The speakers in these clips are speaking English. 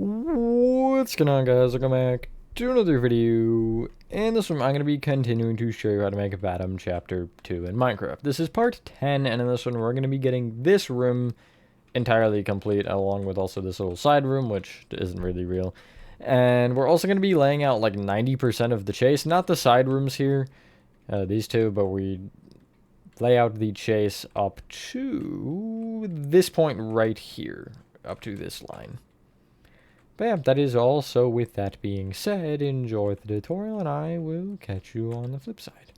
What's going on, guys? Welcome back to another video. In this one, I'm going to be continuing to show you how to make a Vatum Chapter 2 in Minecraft. This is part 10, and in this one, we're going to be getting this room entirely complete, along with also this little side room, which isn't really real. And we're also going to be laying out like 90% of the chase, not the side rooms here, these two, but we lay out the chase up to this point right here, up to this line. But yeah, that is all. So with that being said, enjoy the tutorial and I will catch you on the flip side.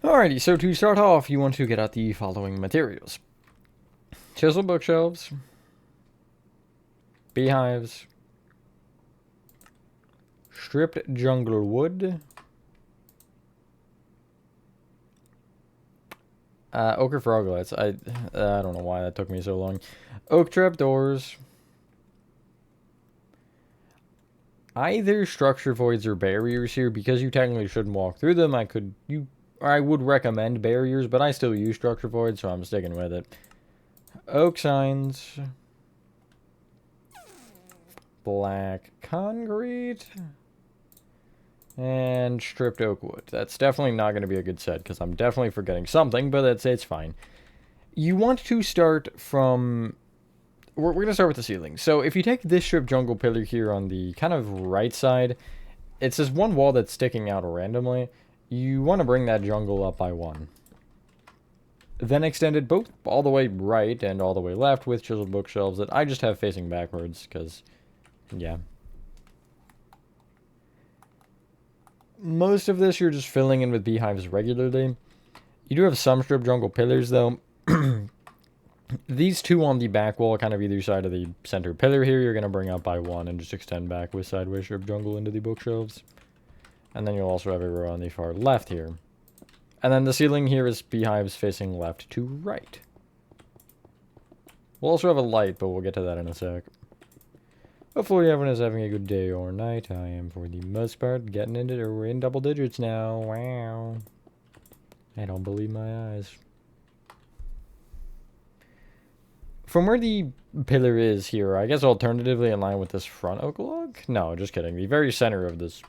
Alrighty, so to start off, you want to get out the following materials. Chisel bookshelves, beehives, stripped jungle wood, ochre froglets. I don't know why that took me so long. Oak trap doors. Either structure voids or barriers here, because you technically shouldn't walk through them. I would recommend barriers, but I still use structure voids, so I'm sticking with it. Oak signs. Black concrete. And stripped oak wood. That's definitely not going to be a good set, because I'm definitely forgetting something, but it's fine. You want to start from... We're going to start with the ceiling. So if you take this stripped jungle pillar here on the kind of right side, it's this one wall that's sticking out randomly. You want to bring that jungle up by one. Then extend it both all the way right and all the way left with chiseled bookshelves that I just have facing backwards, because, yeah. Most of this you're just filling in with beehives regularly. You do have some stripped jungle pillars, though. These two on the back wall, kind of either side of the center pillar here, you're going to bring up by one and just extend back with sideways stripped jungle into the bookshelves. And then you'll also have a row on the far left here. And then the ceiling here is beehives facing left to right. We'll also have a light, but we'll get to that in a sec. Hopefully everyone is having a good day or night. I am, for the most part, getting into it. We're in double digits now. Wow. I don't believe my eyes. From where the pillar is here, I guess alternatively in line with this front oak log? No, just kidding. The very center of this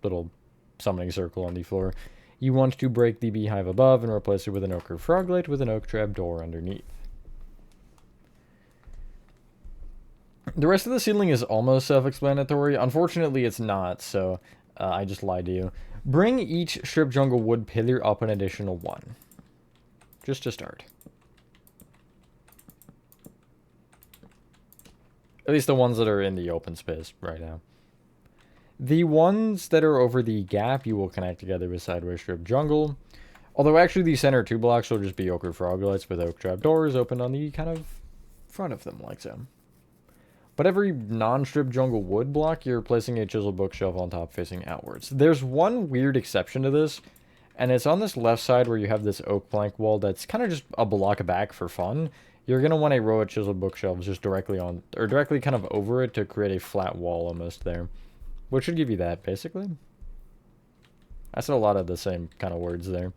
little summoning circle on the floor. You want to break the beehive above and replace it with an ochre froglet with an oak trap door underneath. The rest of the ceiling is almost self-explanatory. Unfortunately, it's not, so I just lied to you. Bring each stripped jungle wood pillar up an additional one. Just to start. At least the ones that are in the open space right now. The ones that are over the gap, you will connect together with sideways stripped jungle. Although actually the center two blocks will just be ochre froglets with oak trap doors open on the kind of front of them, like so. But every non-stripped jungle wood block, you're placing a chiseled bookshelf on top facing outwards. There's one weird exception to this, and it's on this left side where you have this oak plank wall that's kind of just a block back for fun. You're going to want a row of chiseled bookshelves just directly on, or directly kind of over it to create a flat wall almost there. Which should give you that, basically. I said a lot of the same kind of words there.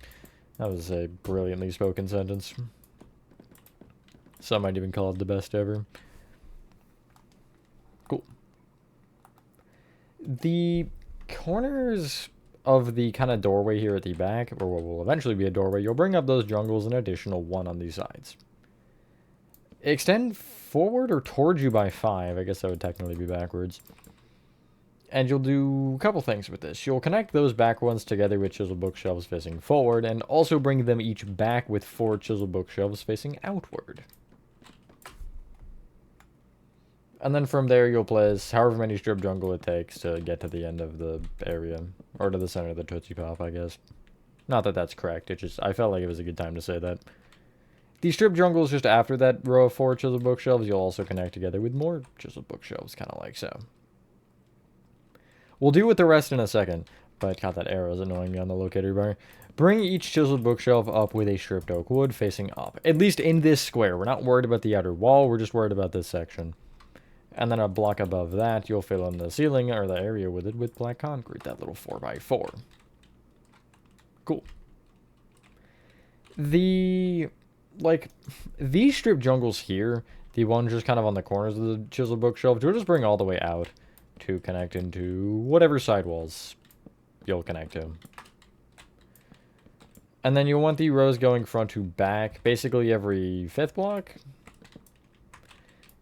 That was a brilliantly spoken sentence. Some might even call it the best ever. Cool. The corners of the kind of doorway here at the back, or what will eventually be a doorway, you'll bring up those jungles an additional one on these sides. Extend forward or towards you by 5. I guess that would technically be backwards. And you'll do a couple things with this. You'll connect those back ones together with chiseled bookshelves facing forward, and also bring them each back with 4 chiseled bookshelves facing outward. And then from there, you'll place however many stripped jungle it takes to get to the end of the area. Or to the center of the Tootsie Pop, I guess. Not that that's correct. It just, I felt like it was a good time to say that. The stripped jungles just after that row of 4 chiseled bookshelves, you'll also connect together with more chiseled bookshelves, kind of like so. We'll deal with the rest in a second, but God, that arrow is annoying me on the locator bar. Bring each chiseled bookshelf up with a stripped oak wood facing up. At least in this square. We're not worried about the outer wall, we're just worried about this section. And then a block above that, you'll fill in the ceiling, or the area with it, with black concrete, that little 4x4. Cool. The like, these strip jungles here, The one just kind of on the corners of the chiseled bookshelves, you'll just bring all the way out to connect into whatever side walls you'll connect to. And then you'll want the rows going front to back, basically every 5th block.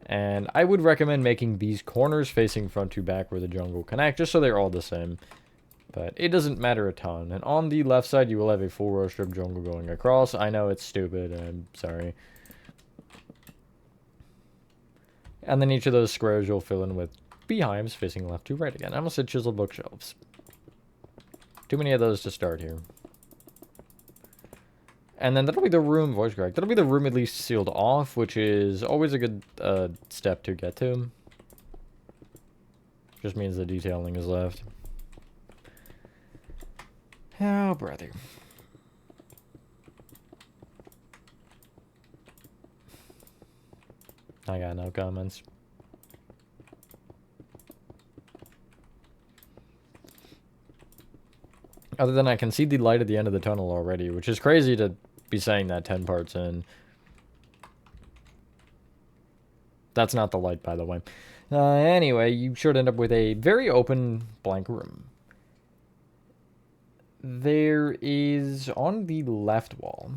And I would recommend making these corners facing front to back where the jungle connect, just so they're all the same. But it doesn't matter a ton. And on the left side, you will have a full row strip jungle going across. I know it's stupid, I'm sorry. And then each of those squares you'll fill in with beehives facing left to right again. I almost said chiseled bookshelves. Too many of those to start here. And then that'll be the room, voice crack. That'll be the room at least sealed off, which is always a good step to get to. Just means the detailing is left. Oh, brother. I got no comments. Other than I can see the light at the end of the tunnel already, which is crazy to be saying that 10 parts in. That's not the light, by the way. Anyway, you should end up with a very open blank room. There is, on the left wall,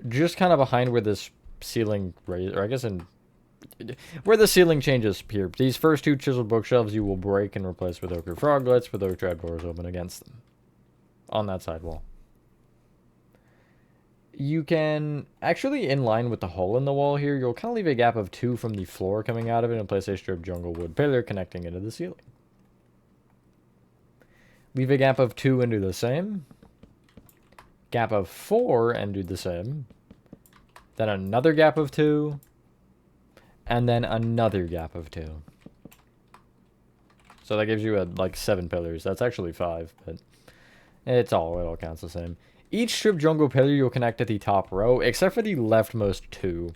just kind of behind where this ceiling, or I guess where the ceiling changes here, these first 2 chiseled bookshelves you will break and replace with ochre froglets with oak trapdoors open against them. On that side wall. You can, actually in line with the hole in the wall here, you'll kind of leave a gap of 2 from the floor coming out of it and place a strip jungle wood pillar connecting into the ceiling. Leave a gap of 2 and do the same. Gap of 4 and do the same. Then another gap of 2. And then another gap of 2. So that gives you like 7 pillars. That's actually 5, but it all counts the same. Each strip jungle pillar you'll connect at the top row, except for the leftmost 2.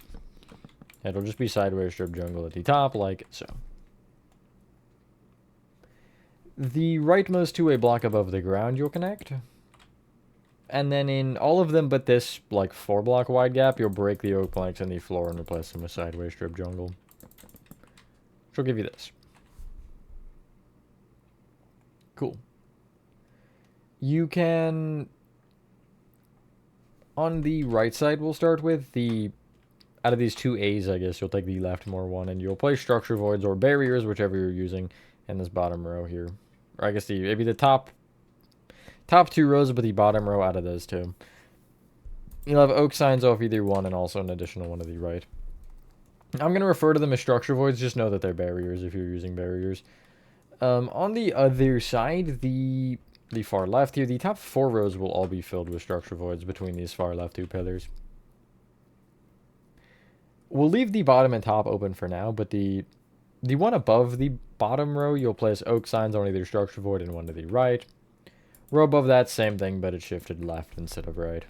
It'll just be sideways strip jungle at the top, like so. The rightmost 2 a block above the ground you'll connect. And then in all of them but this, like, 4 block wide gap, you'll break the oak planks in the floor and replace them with sideways strip jungle. Which will give you this. Cool. You can, on the right side we'll start with, out of these 2 A's, I guess, you'll take the leftmost one and you'll place structure voids or barriers, whichever you're using, in this bottom row here. Or I guess maybe the top 2 rows, but the bottom row out of those 2. You'll have oak signs off either one and also an additional one to the right. I'm going to refer to them as structure voids. Just know that they're barriers if you're using barriers. On the other side, the far left here, the top 4 rows will all be filled with structure voids between these far left 2 pillars. We'll leave the bottom and top open for now, but the one above the bottom row, you'll place oak signs on either structure void and one to the right. Row above that, same thing, but it's shifted left instead of right.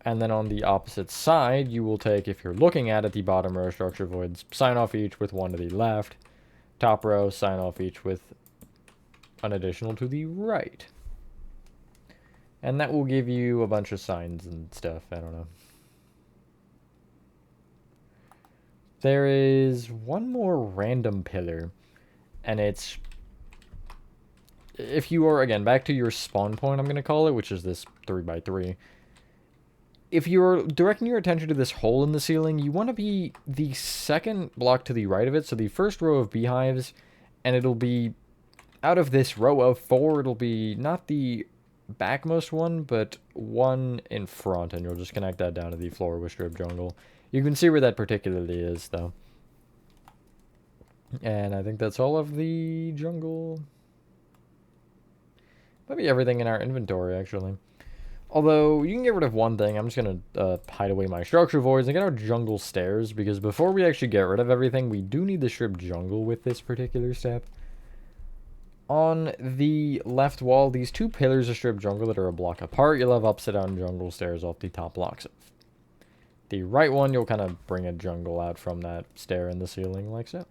And then on the opposite side, you will take, if you're looking at it, the bottom row structure voids, sign off each with one to the left. Top row, sign off each with an additional to the right. And that will give you a bunch of signs and stuff, I don't know. There is one more random pillar, and it's, if you are, again, back to your spawn point, I'm going to call it, which is this 3x3. If you're directing your attention to this hole in the ceiling, you want to be the second block to the right of it, so the first row of beehives, and it'll be, out of this row of 4, it'll be not the backmost one, but one in front, and you'll just connect that down to the floor with strip jungle. You can see where that particularly is, though. And I think that's all of the jungle. Maybe everything in our inventory, actually. Although, you can get rid of one thing. I'm just going to hide away my structure voids and get our jungle stairs, because before we actually get rid of everything, we do need the strip jungle with this particular step. On the left wall, these 2 pillars of strip jungle that are a block apart, you'll have upside down jungle stairs off the top blocks of. The right one, you'll kind of bring a jungle out from that stair in the ceiling, like so.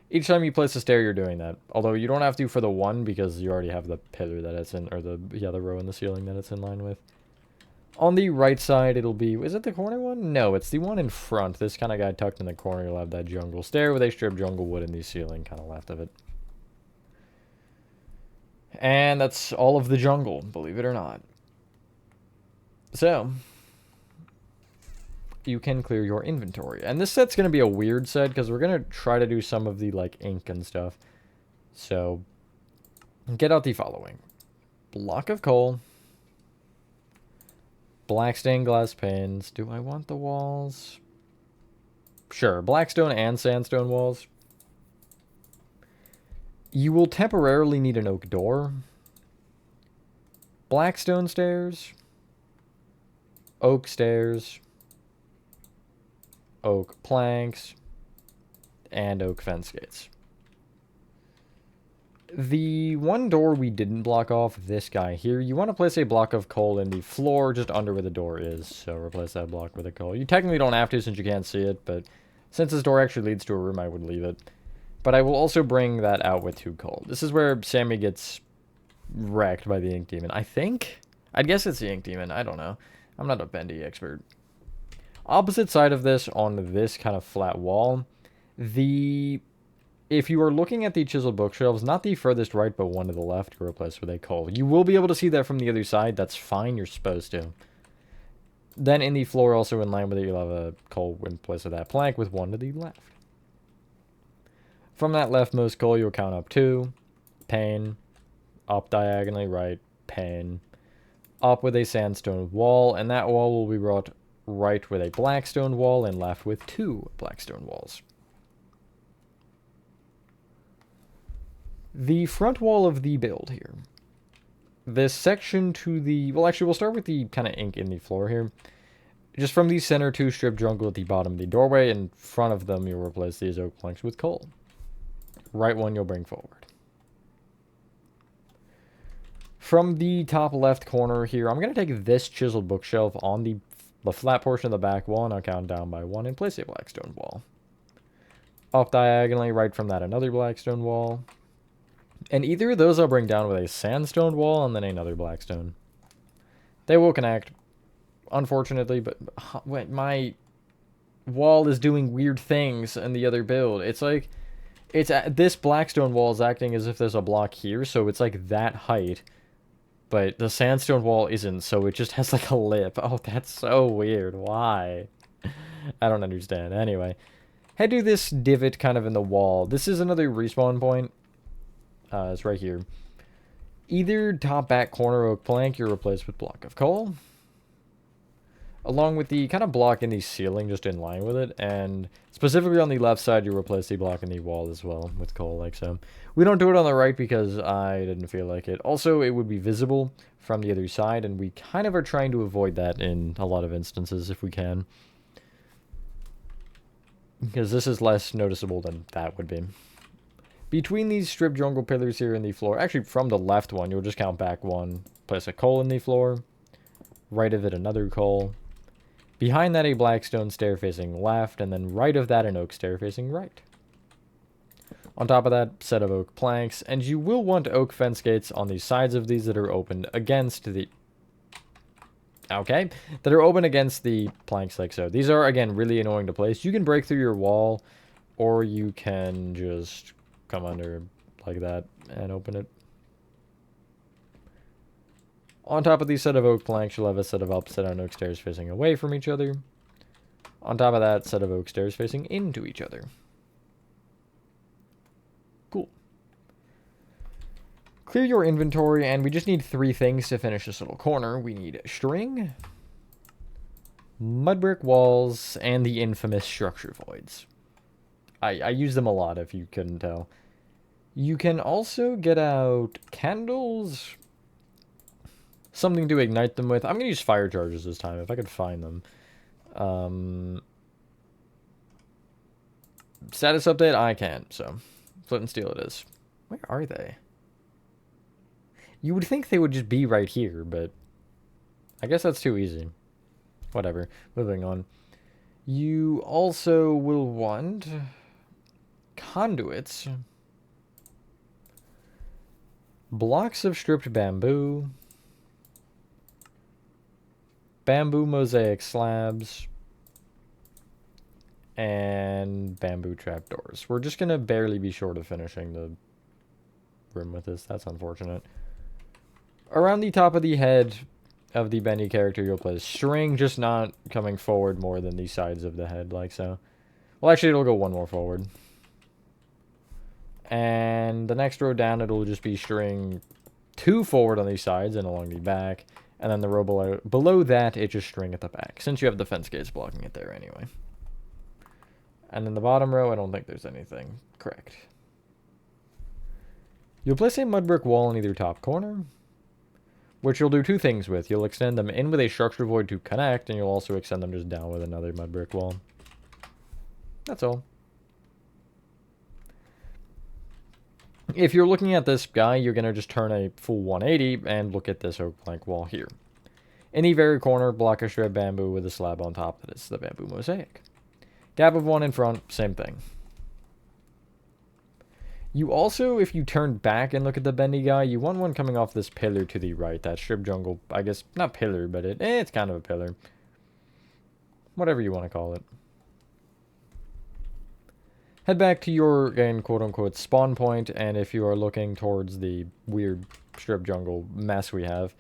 Each time you place a stair, you're doing that. Although you don't have to for the one, because you already have the pillar that it's in, or the row in the ceiling that it's in line with. On the right side, it'll be... Is it the corner one? No, it's the one in front. This kind of guy tucked in the corner. You'll have that jungle stair with a strip jungle wood in the ceiling kind of left of it. And that's all of the jungle, believe it or not. So, you can clear your inventory. And this set's going to be a weird set because we're going to try to do some of the, like, ink and stuff. So, get out the following. Block of coal. Black stained glass panes. Do I want the walls? Sure, blackstone and sandstone walls. You will temporarily need an oak door. Blackstone stairs. Oak stairs. Oak planks. And oak fence gates. The one door we didn't block off, this guy here, you want to place a block of coal in the floor just under where the door is. So replace that block with a coal. You technically don't have to since you can't see it, but since this door actually leads to a room, I would leave it. But I will also bring that out with 2 coal. This is where Sammy gets wrecked by the ink demon. I think? I'd guess it's the ink demon. I don't know. I'm not a Bendy expert. Opposite side of this, on this kind of flat wall, if you are looking at the chiseled bookshelves, not the furthest right, but one to the left, you replace with a coal. You will be able to see that from the other side. That's fine. You're supposed to. Then in the floor, also in line with it, you'll have a coal in place of that plank with one to the left. From that leftmost coal, you'll count up 2. Pane. Up diagonally right. Pane. Up with a sandstone wall, and that wall will be brought right with a blackstone wall and left with 2 blackstone walls. The front wall of the build here. This section to the... Well, actually, we'll start with the kind of ink in the floor here. Just from the center 2 strip jungle at the bottom of the doorway, in front of them, you'll replace these oak planks with coal. Right one you'll bring forward. From the top left corner here, I'm going to take this chiseled bookshelf on the flat portion of the back wall, and I'll count down by 1 and place a blackstone wall. Up diagonally, right from that, another blackstone wall. And either of those I'll bring down with a sandstone wall and then another blackstone. They will connect, unfortunately, but my wall is doing weird things in the other build. It's like, this blackstone wall is acting as if there's a block here, so it's like that height. But the sandstone wall isn't, so it just has like a lip. Oh, that's so weird. Why? I don't understand. Anyway, head to this divot kind of in the wall. This is another respawn point. It's right here. Either top back corner oak plank you're replaced with block of coal, along with the kind of block in the ceiling just in line with it, and specifically on the left side you replace the block in the wall as well with coal like so. We don't do it on the right because I didn't feel like it. Also, it would be visible from the other side, and we kind of are trying to avoid that in a lot of instances if we can, because this is less noticeable than that would be. Between these strip jungle pillars here in the floor, actually from the left one, you'll just count back 1, place a coal in the floor, right of it another coal, behind that a blackstone stair facing left, and then right of that an oak stair facing right. On top of that, set of oak planks, and you will want oak fence gates on the sides of these that are opened against the... Okay, that are open against the planks like so. These are, again, really annoying to place. You can break through your wall, or you can just come under like that and open it. On top of these set of oak planks, you'll have a set of upside down oak stairs facing away from each other. On top of that, set of oak stairs facing into each other. Cool. Clear your inventory, and we just need 3 things to finish this little corner. We need string, mud brick walls, and the infamous structure voids. I use them a lot if you couldn't tell. You can also get out candles, something to ignite them with. I'm going to use fire charges this time if I could find them. Status update, I can't, so flint and steel it is. Where are they? You would think they would just be right here, but I guess that's too easy. Whatever, moving on. You also will want conduits, blocks of stripped bamboo, bamboo mosaic slabs, and bamboo trapdoors. We're just going to barely be short of finishing the room with this. That's unfortunate. Around the top of the head of the Bendy character, you'll place string, just not coming forward more than the sides of the head, like so. Well, actually, it'll go one more forward. And the next row down, it'll just be string 2 forward on these sides and along the back. And then the row below that, it's just string at the back, since you have the fence gates blocking it there anyway. And then the bottom row, I don't think there's anything. Correct. You'll place a mud brick wall in either top corner, which you'll do 2 things with. You'll extend them in with a structure void to connect, and you'll also extend them just down with another mud brick wall. That's all. If you're looking at this guy, you're going to just turn a full 180 and look at this oak plank wall here. In the very corner, block a strip bamboo with a slab on top that is the bamboo mosaic. Gap of 1 in front, same thing. You also, if you turn back and look at the Bendy guy, you want one coming off this pillar to the right. That strip jungle, I guess, not pillar, but it's kind of a pillar. Whatever you want to call it. Head back to your, again, quote-unquote, spawn point, and if you are looking towards the weird strip jungle mess we have,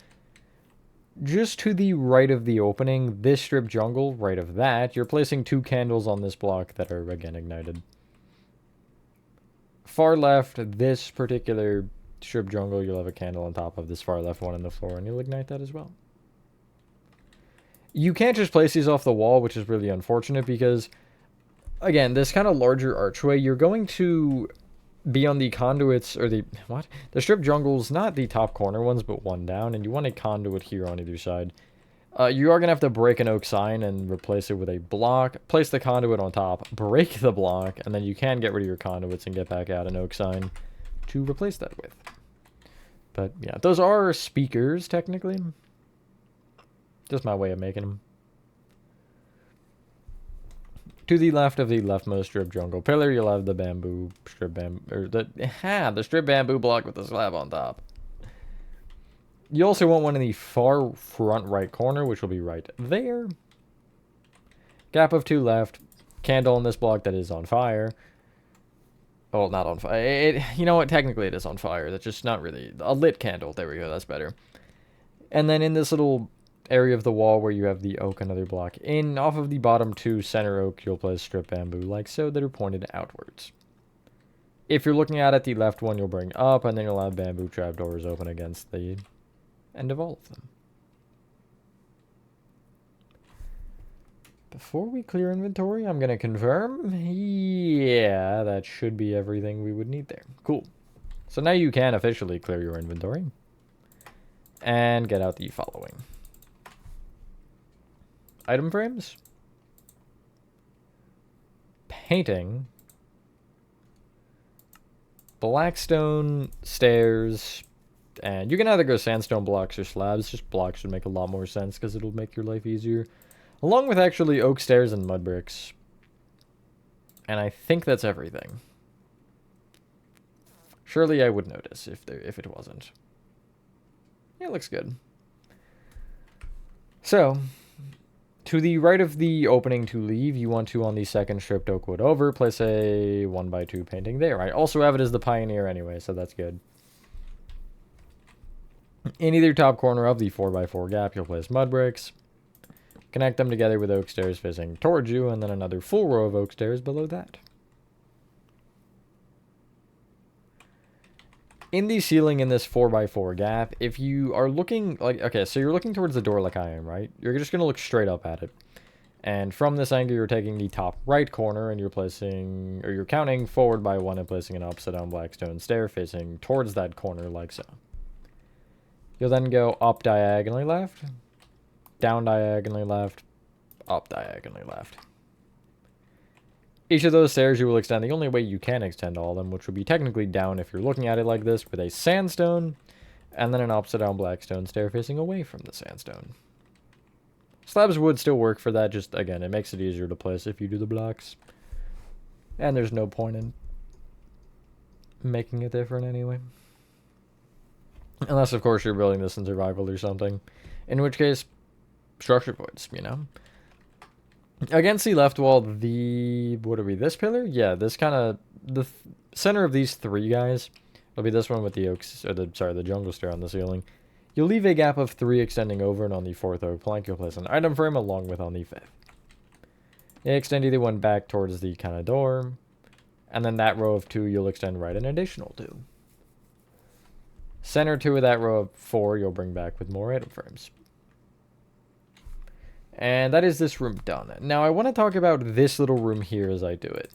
just to the right of the opening, this strip jungle, right of that, you're placing 2 candles on this block that are, again, ignited. Far left, this particular strip jungle, you'll have a candle on top of this far left one on the floor, and you'll ignite that as well. You can't just place these off the wall, which is really unfortunate, because again, this kind of larger archway, you're going to be on the conduits, or the, what? The strip jungles, not the top corner ones, but one down, and you want a conduit here on either side. You are going to have to break an oak sign and replace it with a block, place the conduit on top, break the block, and then you can get rid of your conduits and get back out an oak sign to replace that with. But yeah, those are speakers, technically. Just my way of making them. To the left of the leftmost strip jungle pillar, you'll have the bamboo strip the strip bamboo block with the slab on top. You also want one in the far front right corner, which will be right there. Gap of 2 left. Candle in this block that is on fire. Well, not on fire. You know what? Technically it is on fire. That's just not really a lit candle. There we go. That's better. And then in this little area of the wall where you have the oak, another block in, off of the bottom 2 center oak, you'll place strip bamboo like so that are pointed outwards. If you're looking at the left one, you'll bring up, and then you'll have bamboo trapdoors open against the end of all of them. Before we clear inventory, I'm going to confirm. Yeah, that should be everything we would need there. Cool. So now you can officially clear your inventory and get out the following. Item frames, painting, blackstone, stairs, and you can either go sandstone blocks or slabs. Just blocks should make a lot more sense because it'll make your life easier. Along with actually oak stairs and mud bricks. And I think that's everything. Surely I would notice if it wasn't. Yeah, it looks good. So, to the right of the opening to leave, you want to, on the second stripped oak wood over, place a 1x2 painting there. I also have it as the Pioneer anyway, so that's good. In either top corner of the 4x4 gap, you'll place mud bricks. Connect them together with oak stairs facing towards you, and then another full row of oak stairs below that. In the ceiling in this 4x4 gap, if you are looking, like, okay, so you're looking towards the door like I am, right? You're just going to look straight up at it. And from this angle, you're taking the top right corner, and you're placing, or you're counting forward by 1 and placing an upside down blackstone stair facing towards that corner like so. You'll then go up diagonally left, down diagonally left, up diagonally left. Each of those stairs you will extend the only way you can extend all of them, which would be technically down if you're looking at it like this, with a sandstone, and then an upside down blackstone stair facing away from the sandstone. Slabs would still work for that, just, again, it makes it easier to place if you do the blocks. And there's no point in making it different anyway. Unless, of course, you're building this in survival or something. In which case, structure voids, you know? Against the left wall, the... What are we, this pillar? Yeah, this kind of... The center of these three guys will be this one with the oaks... Or the jungle stair on the ceiling. You'll leave a gap of 3 extending over, and on the 4th oak plank, you'll place an item frame along with on the 5th. You extend either one back towards the kind of door, and then that row of 2, you'll extend right an additional 2. Center 2 of that row of 4, you'll bring back with more item frames. And that is this room done. Now, I want to talk about this little room here as I do it.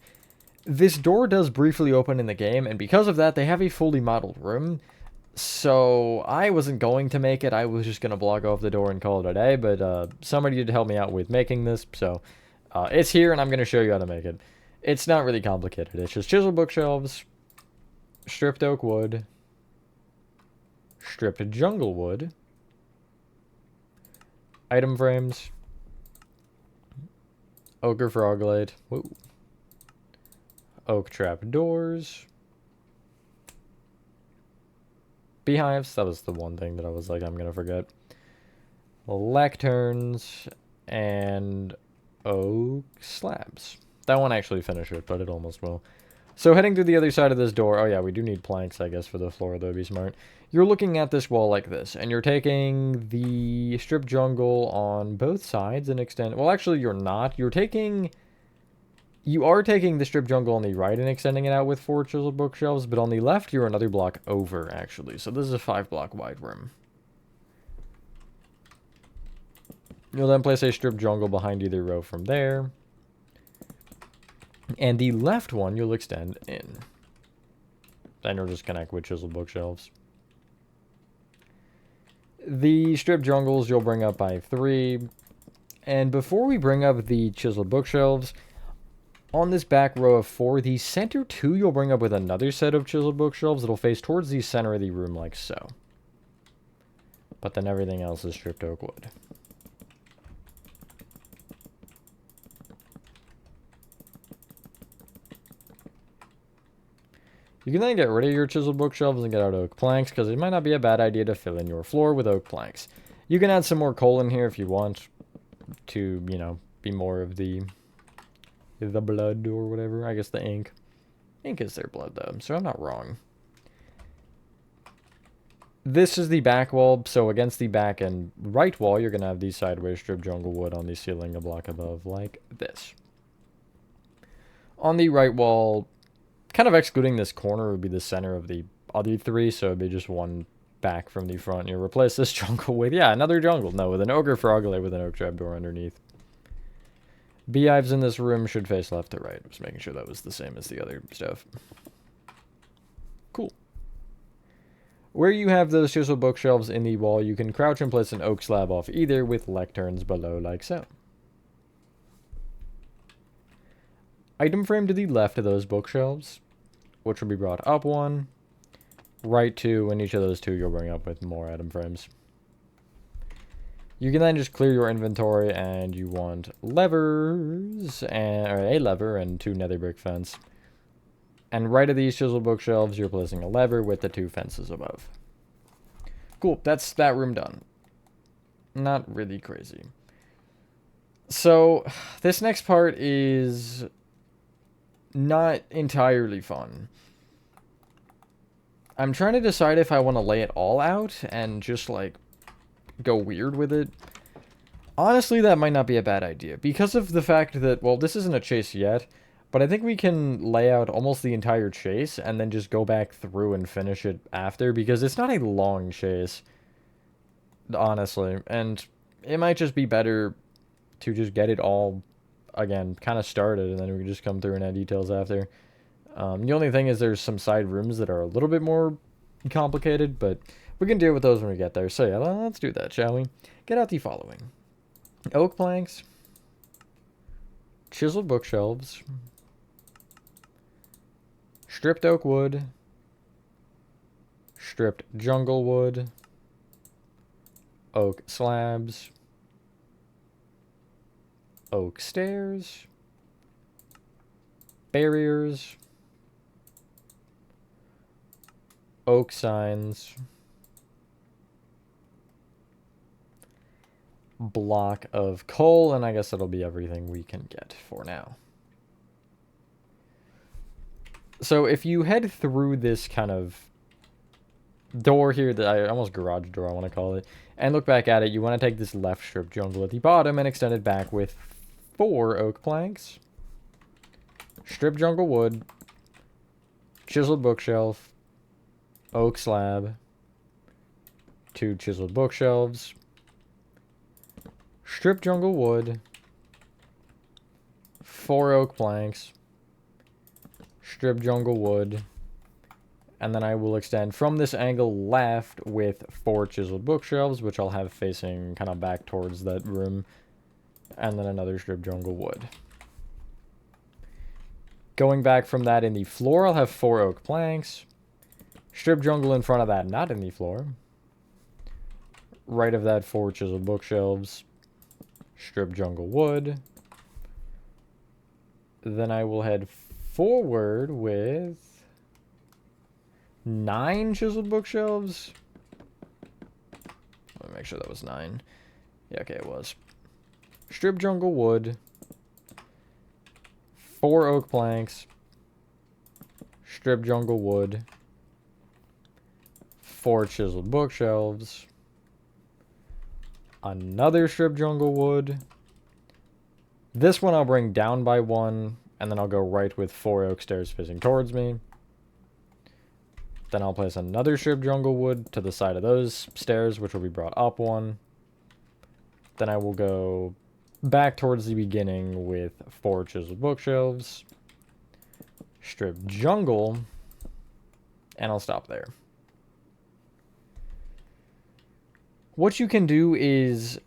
This door does briefly open in the game, and because of that, they have a fully modeled room. So, I wasn't going to make it. I was just going to block off the door and call it a day, but somebody did help me out with making this, so it's here, and I'm going to show you how to make it. It's not really complicated. It's just chiseled bookshelves, stripped oak wood, stripped jungle wood, item frames, ochre frog light, whoa, oak trap doors, beehives, that was the one thing that I was like, I'm gonna forget, lecterns, and oak slabs. That won't actually finish it, but it almost will. So heading to the other side of this door, oh yeah, we do need planks, I guess, for the floor, that would be smart. You're looking at this wall like this, and you're taking the strip jungle on both sides and extend... Well, actually, you're not. You are taking the strip jungle on the right and extending it out with 4 chiseled bookshelves, but on the left, you're another block over, actually. So this is a 5-block wide room. You'll then place a strip jungle behind either row from there. And the left one you'll extend in. Then you'll just connect with chiseled bookshelves. The strip jungles you'll bring up by 3. And before we bring up the chiseled bookshelves, on this back row of 4, the center 2 you'll bring up with another set of chiseled bookshelves that'll face towards the center of the room like so. But then everything else is stripped oak wood. You can then get rid of your chiseled bookshelves and get out oak planks, because it might not be a bad idea to fill in your floor with oak planks. You can add some more coal in here if you want to, you know, be more of the blood or whatever. I guess the ink. Ink is their blood, though, so I'm not wrong. This is the back wall, so against the back and right wall, you're going to have these sideways strip jungle wood on the ceiling a block above, like this. On the right wall... Kind of excluding this corner would be the center of the other 3, so it'd be just one back from the front. You replace this jungle with, yeah, another jungle. No, with an ogre frog light with an oak trap door underneath. Beehives in this room should face left to right. Just making sure that was the same as the other stuff. Cool. Where you have those chisel bookshelves in the wall, you can crouch and place an oak slab off either with lecterns below like so. Item frame to the left of those bookshelves, which will be brought up 1, right 2, and each of those 2 you'll bring up with more item frames. You can then just clear your inventory, and you want levers, or a lever and 2 nether brick fence. And right of these chisel bookshelves, you're placing a lever with the 2 fences above. Cool, that's that room done. Not really crazy. So, this next part is... not entirely fun. I'm trying to decide if I want to lay it all out and just, like, go weird with it. Honestly, that might not be a bad idea. Because of the fact that, well, this isn't a chase yet, but I think we can lay out almost the entire chase and then just go back through and finish it after, because it's not a long chase, honestly. And it might just be better to just get it all... again, kind of started, and then we can just come through and add details after. The only thing is there's some side rooms that are a little bit more complicated, but we can deal with those when we get there. So yeah, let's do that, shall we? Get out the following. Oak planks, chiseled bookshelves, stripped oak wood, stripped jungle wood, oak slabs, oak stairs, barriers, oak signs, block of coal, and I guess that'll be everything we can get for now. So if you head through this kind of door here, that I almost garage door I want to call it, and look back at it, you want to take this left strip jungle at the bottom and extend it back with 4 oak planks, strip jungle wood, chiseled bookshelf, oak slab, 2 chiseled bookshelves, strip jungle wood, 4 oak planks, strip jungle wood, and then I will extend from this angle left with 4 chiseled bookshelves, which I'll have facing kind of back towards that room, and then another strip jungle wood. Going back from that in the floor, I'll have 4 oak planks, strip jungle in front of that, not in the floor. Right of that, 4 chiseled bookshelves, strip jungle wood. Then I will head forward with 9 chiseled bookshelves. Let me make sure that was 9. Yeah, okay, it was. Strip jungle wood, 4 oak planks, strip jungle wood, 4 chiseled bookshelves, another strip jungle wood. This one I'll bring down by 1, and then I'll go right with 4 oak stairs facing towards me. Then I'll place another strip jungle wood to the side of those stairs, which will be brought up 1. Then I will go back towards the beginning with 4 chiseled bookshelves, strip jungle, and I'll stop there. What you can do is,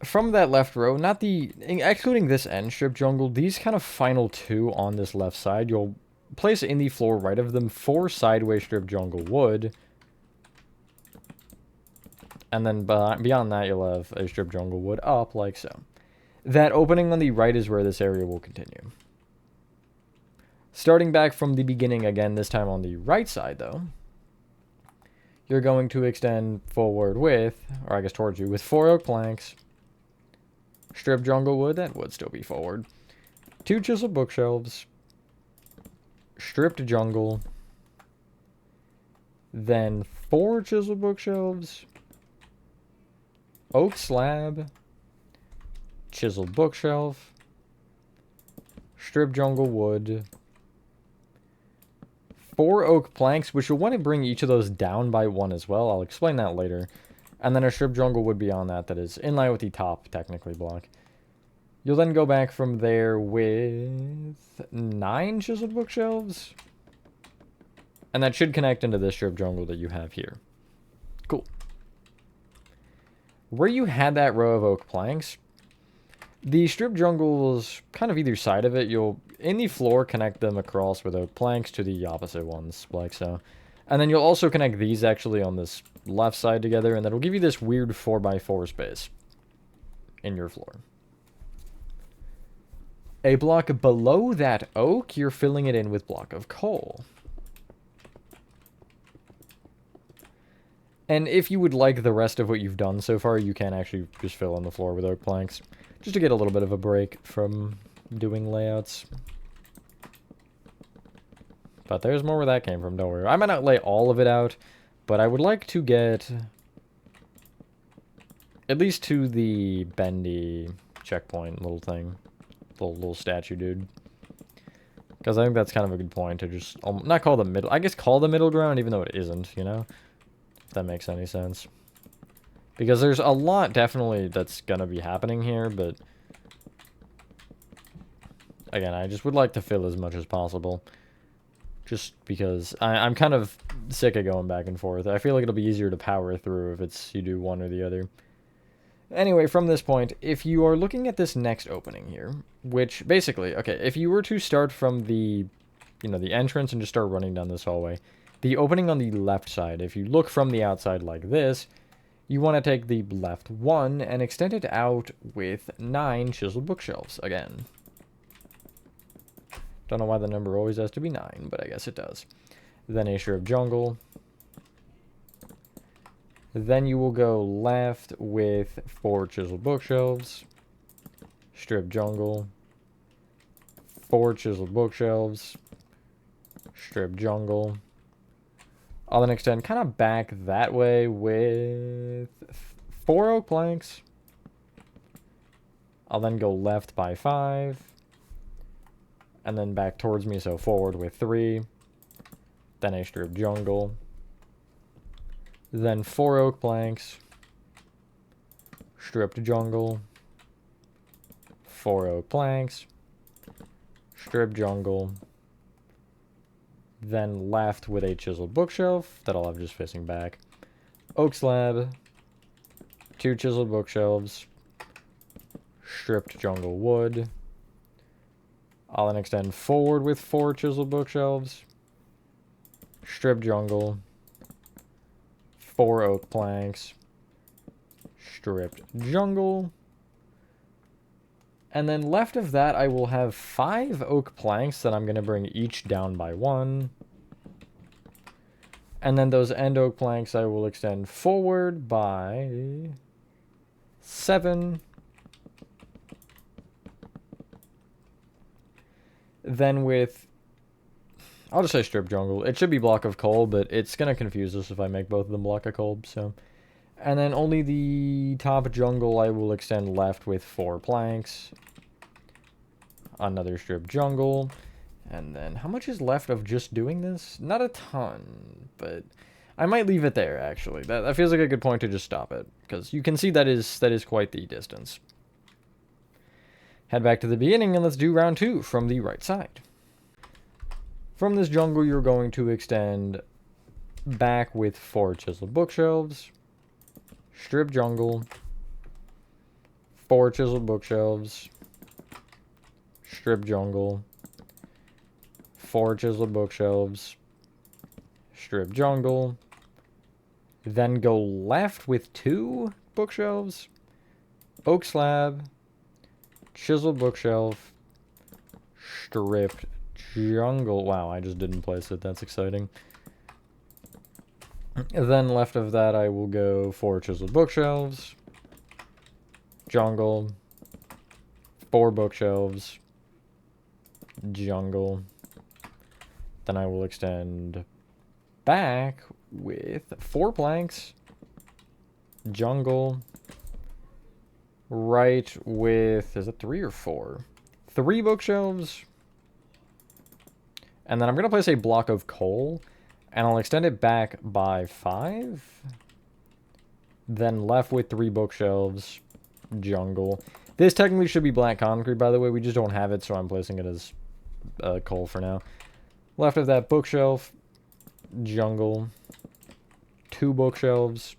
from that left row, not the, excluding this end strip jungle, these kind of final 2 on this left side, you'll place in the floor right of them 4 sideways strip jungle wood, and then beyond that you'll have a strip jungle wood up like so. That opening on the right is where this area will continue. Starting back from the beginning again, this time on the right side though, you're going to extend forward with, or I guess towards you, with 4 oak planks, strip jungle wood, that would still be forward, 2 chiseled bookshelves, stripped jungle, then 4 chiseled bookshelves, oak slab, chiseled bookshelf, strip jungle wood, 4 oak planks, which you'll want to bring each of those down by 1 as well. I'll explain that later. And then a strip jungle wood beyond that that is in line with the top, technically, block. You'll then go back from there with 9 chiseled bookshelves. And that should connect into this strip jungle that you have here. Cool. Where you had that row of oak planks, the strip jungles, kind of either side of it, you'll, in the floor, connect them across with oak planks to the opposite ones, like so. And then you'll also connect these actually on this left side together, and that'll give you this weird 4x4 space in your floor. A block below that oak, you're filling it in with block of coal. And if you would like the rest of what you've done so far, you can actually just fill in the floor with oak planks, just to get a little bit of a break from doing layouts. But there's more where that came from, don't worry. I might not lay all of it out, but I would like to get at least to the Bendy checkpoint little thing. Little statue dude. Because I think that's kind of a good point to just, not call the middle, I guess call the middle ground even though it isn't, you know? If that makes any sense. Because there's a lot definitely that's going to be happening here, but again, I just would like to fill as much as possible. Just because I'm kind of sick of going back and forth. I feel like it'll be easier to power through if it's you do one or the other. Anyway, from this point, if you are looking at this next opening here, which basically, okay, if you were to start from the, you know, the entrance and just start running down this hallway, the opening on the left side, if you look from the outside like this, you want to take the left one and extend it out with 9 chiseled bookshelves again. Don't know why the number always has to be 9, but I guess it does. Then a strip jungle. Then you will go left with 4 chiseled bookshelves. Strip jungle. 4 chiseled bookshelves. Strip jungle. I'll then extend kind of back that way with 4 oak planks. I'll then go left by 5. And then back towards me, so forward with 3. Then a strip jungle. Then 4 oak planks. Stripped jungle. 4 oak planks. Strip jungle. Then left with a chiseled bookshelf that I'll have just facing back. Oak slab. 2 chiseled bookshelves. Stripped jungle wood. I'll then extend forward with 4 chiseled bookshelves. Strip jungle. 4 oak planks. Stripped jungle. And then left of that, I will have 5 oak planks that I'm going to bring each down by 1. And then those end oak planks I will extend forward by 7. Then with, I'll just say strip jungle. It should be block of coal, but it's going to confuse us if I make both of them block of coal, so. And then only the top jungle I will extend left with 4 planks. Another strip jungle. And then how much is left of just doing this? Not a ton, but I might leave it there, actually. That feels like a good point to just stop it, because you can see that is quite the distance. Head back to the beginning and let's do round 2 from the right side. From this jungle, you're going to extend back with 4 chiseled bookshelves. Strip jungle. 4 chiseled bookshelves. Strip jungle. 4 chiseled bookshelves. Strip jungle. Then go left with 2 bookshelves. Oak slab. Chiseled bookshelf. Stripped jungle. Wow, I just didn't place it. That's exciting. Then left of that, I will go 4 chiseled bookshelves. Jungle. 4 bookshelves. Jungle. Then I will extend back with 4 planks. Jungle. Right with, is it 3 or 4? 3 bookshelves. And then I'm going to place a block of coal. And I'll extend it back by 5. Then left with 3 bookshelves. Jungle. This technically should be black concrete, by the way. We just don't have it, so I'm placing it as coal for now. Left of that, bookshelf. Jungle. 2 bookshelves.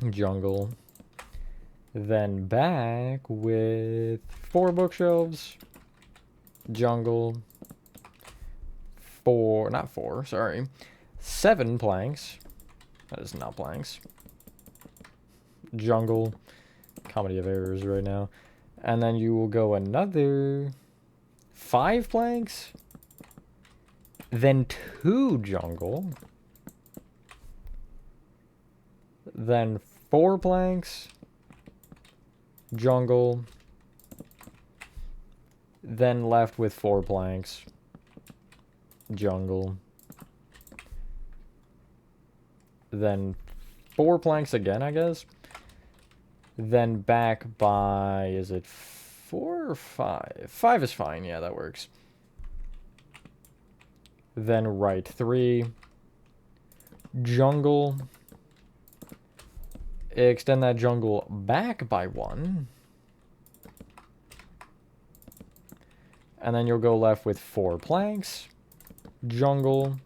Jungle. Then back with 4 bookshelves. Jungle. 7 planks. That is not planks. Jungle. Comedy of errors right now. And then you will go another 5 planks. Then 2 jungle. Then 4 planks. Jungle. Then left with 4 planks. Jungle. Then 4 planks again, I guess. Then back by, is it 4 or 5? 5 is fine, yeah, that works. Then right 3. Jungle. Extend that jungle back by 1. And then you'll go left with 4 planks. Jungle.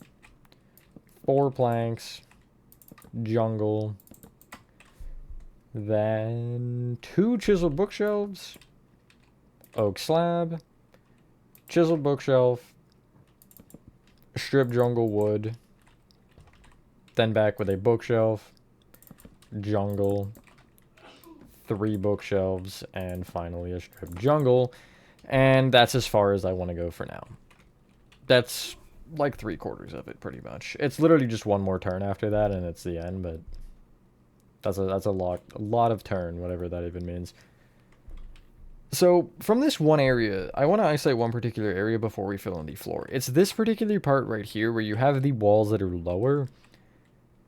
4 planks. Jungle. Then 2 chiseled bookshelves. Oak slab. Chiseled bookshelf. Strip jungle wood. Then back with a bookshelf. Jungle. 3 bookshelves. And finally a strip jungle. And that's as far as I want to go for now. That's like 3/4 of it, pretty much. It's literally just one more turn after that, and it's the end, but That's a lot of turn, whatever that even means. So from this one area, I want to isolate one particular area before we fill in the floor. It's this particular part right here where you have the walls that are lower.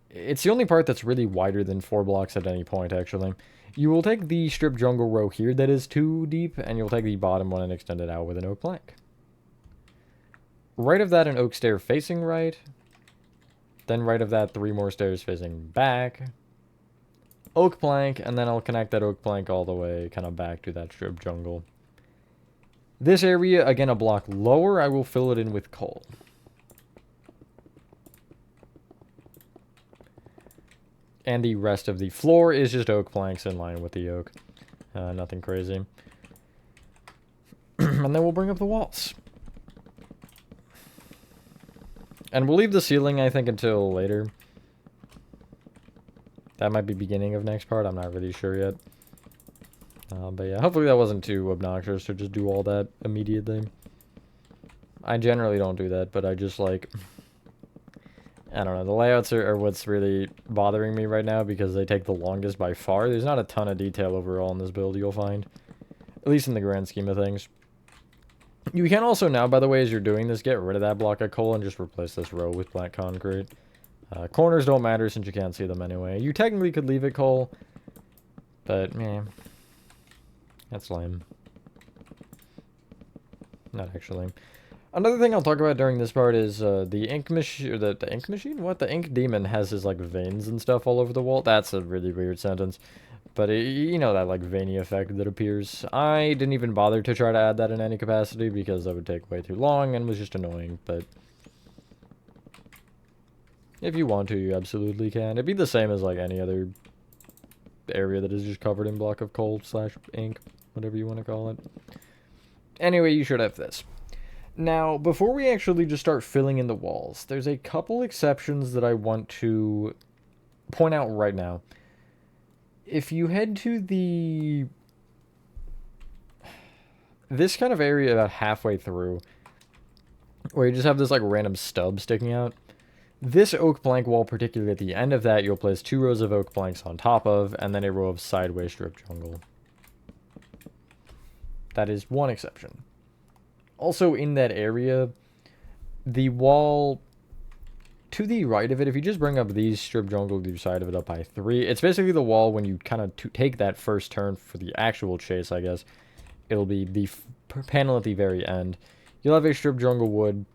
It's the only part that's really wider than 4 blocks at any point, actually. You will take the strip jungle row here that is 2 deep, and you'll take the bottom one and extend it out with an oak plank. Right of that, an oak stair facing right. Then right of that, 3 more stairs facing back. Oak plank, and then I'll connect that oak plank all the way kind of back to that strip jungle. This area, again, a block lower, I will fill it in with coal. And the rest of the floor is just oak planks in line with the oak. Nothing crazy. And then we'll bring up the walls. And we'll leave the ceiling, I think, until later. That might be beginning of next part. I'm not really sure yet. But yeah, hopefully that wasn't too obnoxious to just do all that immediately. I generally don't do that, but I just like... I don't know, the layouts are what's really bothering me right now because they take the longest by far. There's not a ton of detail overall in this build, you'll find. At least in the grand scheme of things. You can also now, by the way, as you're doing this, get rid of that block of coal and just replace this row with black concrete. Corners don't matter since you can't see them anyway. You technically could leave it coal, but, man, that's lame. Not actually. Another thing I'll talk about during this part is the ink machine. The ink machine? What? The ink demon has his like veins and stuff all over the wall. That's a really weird sentence. But you know that like veiny effect that appears. I didn't even bother to try to add that in any capacity because that would take way too long and was just annoying. But if you want to, you absolutely can. It'd be the same as like any other area that is just covered in block of coal / ink, whatever you want to call it. Anyway, you should have this. Now, before we actually just start filling in the walls, there's a couple exceptions that I want to point out right now. If you head to this kind of area about halfway through, where you just have this like random stub sticking out, this oak plank wall, particularly at the end of that, you'll place 2 rows of oak planks on top of, and then a row of sideways strip jungle. That is one exception. Also, in that area, the wall to the right of it, if you just bring up these strip jungle to the side of it up by 3, it's basically the wall when you kind of take that first turn for the actual chase, I guess. It'll be the panel at the very end. You'll have a strip jungle wood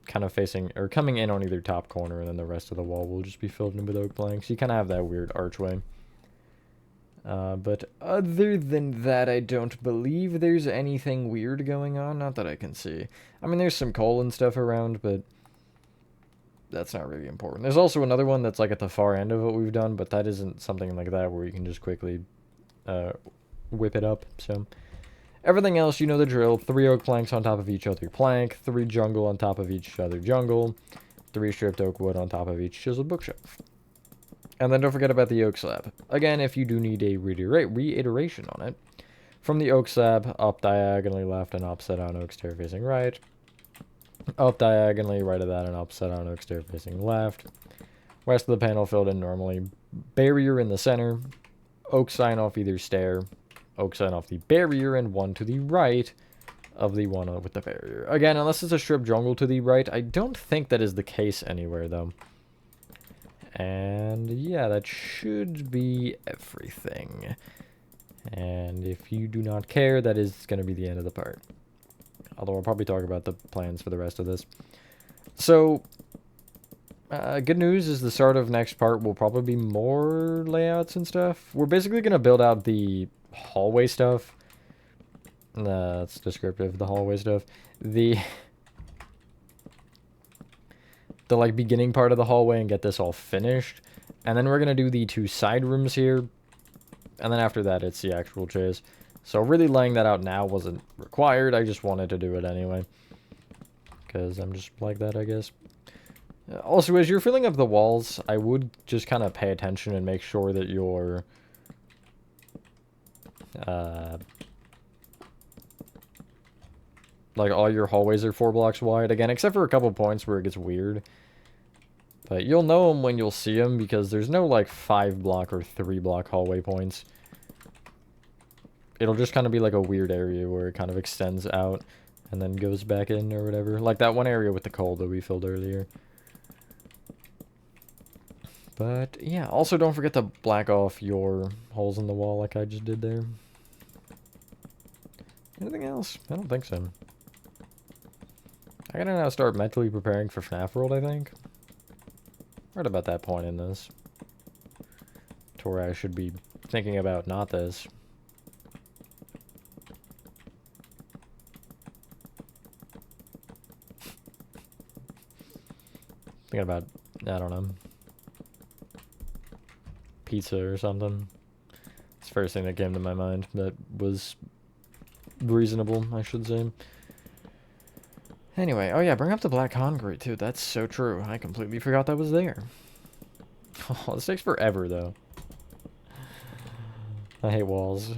kind of facing, or coming in on either top corner, and then the rest of the wall will just be filled in with oak planks. You kind of have that weird archway. But other than that, I don't believe there's anything weird going on. Not that I can see. I mean, there's some coal and stuff around, but that's not really important. There's also another one that's like at the far end of what we've done, but that isn't something like that where you can just quickly whip it up. So everything else, you know the drill. 3 oak planks on top of each other plank, 3 jungle on top of each other jungle, 3 stripped oak wood on top of each chiseled bookshelf. And then don't forget about the oak slab. Again, if you do need a reiteration on it, from the oak slab, up diagonally left and upside down oak stair facing right. Up diagonally, right of that, and upside down oak stair facing left. Rest of the panel filled in normally. Barrier in the center. Oak sign off either stair. Oak sign off the barrier, and 1 to the right of the one with the barrier. Again, unless it's a strip jungle to the right, I don't think that is the case anywhere, though. And yeah, that should be everything. And if you do not care, that is going to be the end of the part. Although I'll probably talk about the plans for the rest of this. So, good news is the start of next part will probably be more layouts and stuff. We're basically going to build out the hallway stuff. That's descriptive, the hallway stuff. The like beginning part of the hallway and get this all finished. And then we're going to do the 2 side rooms here. And then after that, it's the actual chase. So really laying that out now wasn't required. I just wanted to do it anyway. Because I'm just like that, I guess. Also, as you're filling up the walls, I would just kind of pay attention and make sure that your like all your hallways are 4 blocks wide. Again, except for a couple points where it gets weird. But you'll know them when you'll see them because there's no like 5-block or 3-block hallway points. It'll just kind of be like a weird area where it kind of extends out and then goes back in or whatever. Like that one area with the coal that we filled earlier. But yeah, also don't forget to black off your holes in the wall like I just did there. Anything else? I don't think so. I gotta now start mentally preparing for FNAF World, I think. Right about that point in this. To where I should be thinking about not this. Thinking about, I don't know, pizza or something. It's the first thing that came to my mind that was reasonable, I should say. Anyway, oh yeah, bring up the black concrete too. That's so true. I completely forgot that was there. Oh, this takes forever though. I hate walls.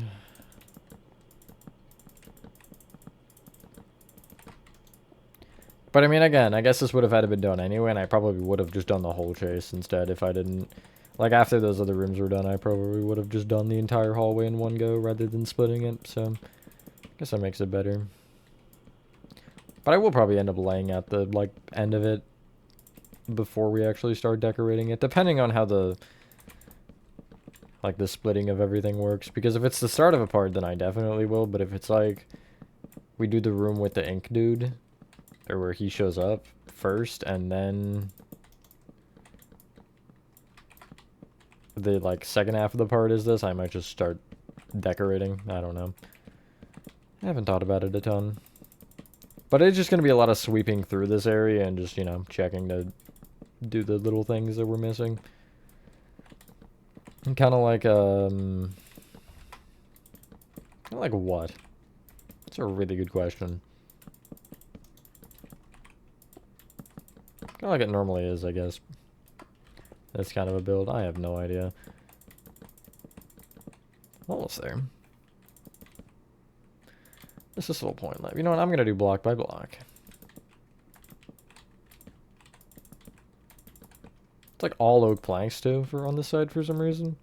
But I mean, again, I guess this would have had to been done anyway, and I probably would have just done the whole chase instead if I didn't... Like, after those other rooms were done, I probably would have just done the entire hallway in one go rather than splitting it, so... I guess that makes it better. But I will probably end up laying out the, like, end of it before we actually start decorating it, depending on how the... like, the splitting of everything works. Because if it's the start of a part, then I definitely will, but if it's, like... we do the room with the ink dude... or where he shows up first, and then the, like, second half of the part is this, I might just start decorating. I don't know. I haven't thought about it a ton. But it's just going to be a lot of sweeping through this area and just, you know, checking to do the little things that we're missing. Kind of like, kind of like what? That's a really good question. Kind of like it normally is, I guess. That's kind of a build. I have no idea. Almost there. There's just a little point left. You know what? I'm going to do block by block. It's like all oak planks, too, for on this side for some reason.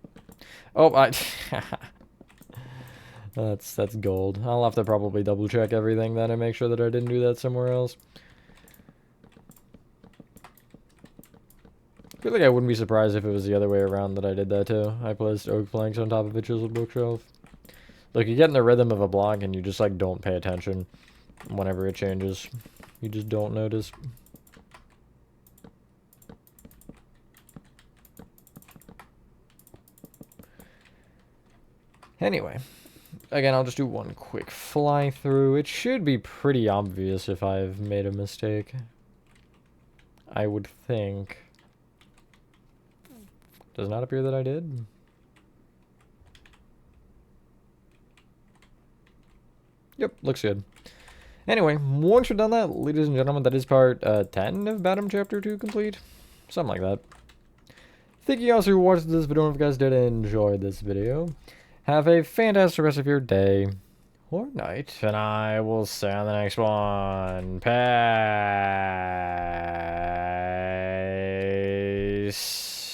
Oh, that's gold. I'll have to probably double check everything then and make sure that I didn't do that somewhere else. I feel like I wouldn't be surprised if it was the other way around that I did that too. I placed oak planks on top of a chiseled bookshelf. Like, you get in the rhythm of a block and you just, like, don't pay attention whenever it changes. You just don't notice. Anyway. Again, I'll just do one quick fly through. It should be pretty obvious if I've made a mistake. I would think. Does not appear that I did. Yep, looks good. Anyway, once we're done that, ladies and gentlemen, that is part 10 of Badum Chapter 2 complete. Something like that. Thank you guys for watching this video. If you guys did enjoy this video, have a fantastic rest of your day or night, and I will see you on the next one. Peace.